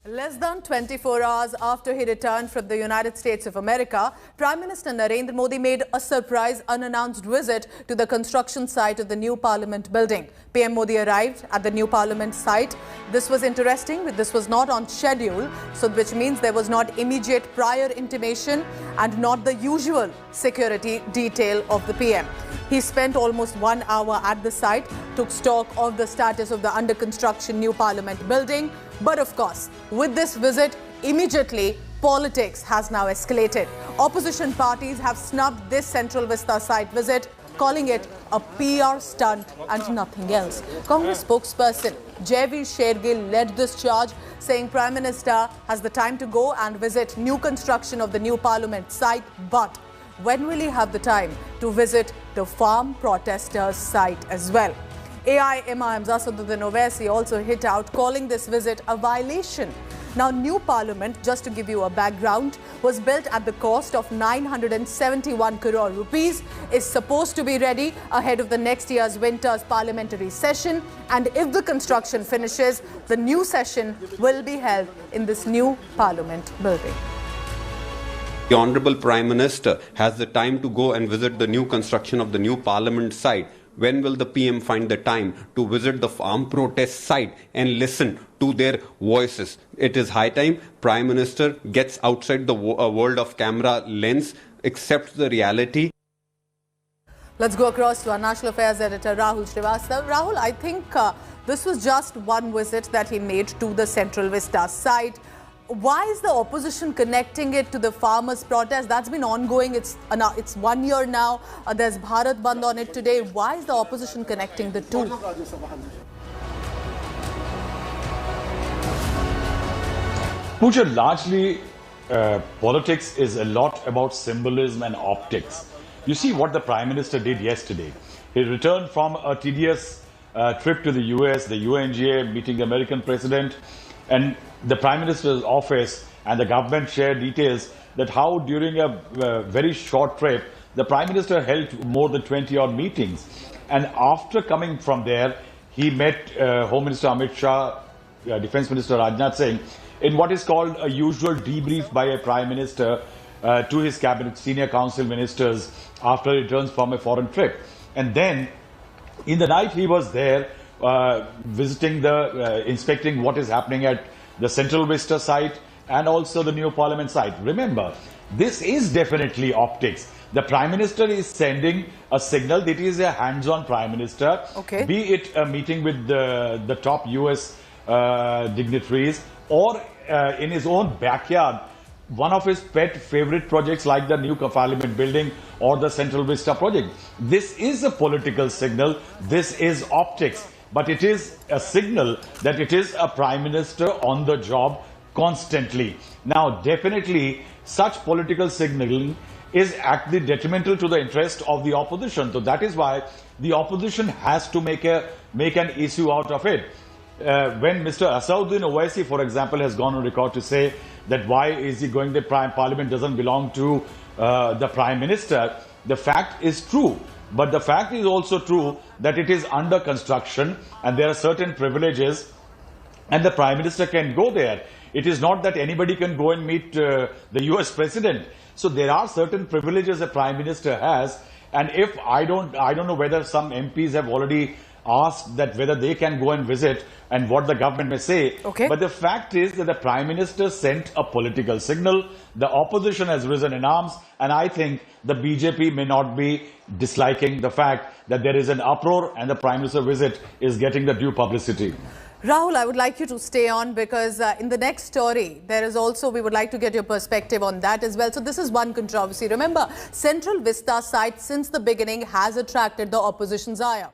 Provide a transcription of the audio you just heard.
Less than 24 hours after he returned from the United States of America, Prime Minister Narendra Modi made a surprise unannounced visit to the construction site of the new Parliament building. PM Modi arrived at the new Parliament site. This was interesting. This was not on schedule, so which means there was not immediate prior intimation and not the usual security detail of the PM. He spent almost 1 hour at the site, took stock of the status of the under construction new Parliament building. But of course, with this visit, immediately politics has now escalated. Opposition parties have snubbed this Central Vista site visit, calling it a PR stunt and nothing else. Congress spokesperson Jaiveer Shergill led this charge, saying Prime Minister has the time to go and visit new construction of the new Parliament site, but when will he have the time to visit the farm protesters' site as well? AIMIM's Asaduddin Owaisi also hit out, calling this visit a violation. Now, new Parliament, just to give you a background, was built at the cost of 971 crore rupees, is supposed to be ready ahead of the next year's winter's parliamentary session. And if the construction finishes, the new session will be held in this new Parliament building. The Honourable Prime Minister has the time to go and visit the new construction of the new Parliament site. When will the PM find the time to visit the farm protest site and listen to their voices? It is high time Prime Minister gets outside the world of camera lens, accepts the reality. Let's go across to our National Affairs editor Rahul Srivastava. Rahul, I think this was just one visit that he made to the Central Vista site. Why is the opposition connecting it to the farmers' protest? That's been ongoing. It's 1 year now. There's Bharat Bandh on it today. Why is the opposition connecting the two? Pooja, largely politics is a lot about symbolism and optics. You see what the Prime Minister did yesterday. He returned from a tedious trip to the US, the UNGA, meeting the American president, and the Prime Minister's office and the government shared details that how during a very short trip, the Prime Minister held more than 20-odd meetings. And after coming from there, he met Home Minister Amit Shah, Defence Minister Rajnath Singh, in what is called a usual debrief by a Prime Minister to his cabinet, senior council ministers, after he returns from a foreign trip. And then, in the night, he was there visiting inspecting what is happening at the Central Vista site and also the new Parliament site. Remember, this is definitely optics. The Prime Minister is sending a signal that he is a hands-on Prime Minister, be it a meeting with the top US dignitaries or in his own backyard, one of his pet favorite projects like the new Parliament building or the Central Vista project. This is a political signal. This is optics. But it is a signal that it is a Prime Minister on the job constantly. Now, definitely, such political signaling is actually detrimental to the interest of the opposition. So that is why the opposition has to make an issue out of it. When Mr. Asaduddin Owaisi, for example, has gone on record to say that why is he going to Parliament doesn't belong to the Prime Minister, the fact is true. But the fact is also true that it is under construction and there are certain privileges and the Prime Minister can go there. It is not that anybody can go and meet the US President. So there are certain privileges the Prime Minister has, and if I don't know whether some MPs have already asked that whether they can go and visit and what the government may say. But the fact is that the Prime Minister sent a political signal. The opposition has risen in arms, and I think the BJP may not be disliking the fact that there is an uproar and the Prime Minister visit is getting the due publicity. Rahul, I would like you to stay on because in the next story, there is also, we would like to get your perspective on that as well. So this is one controversy. Remember, Central Vista site since the beginning has attracted the opposition's ire.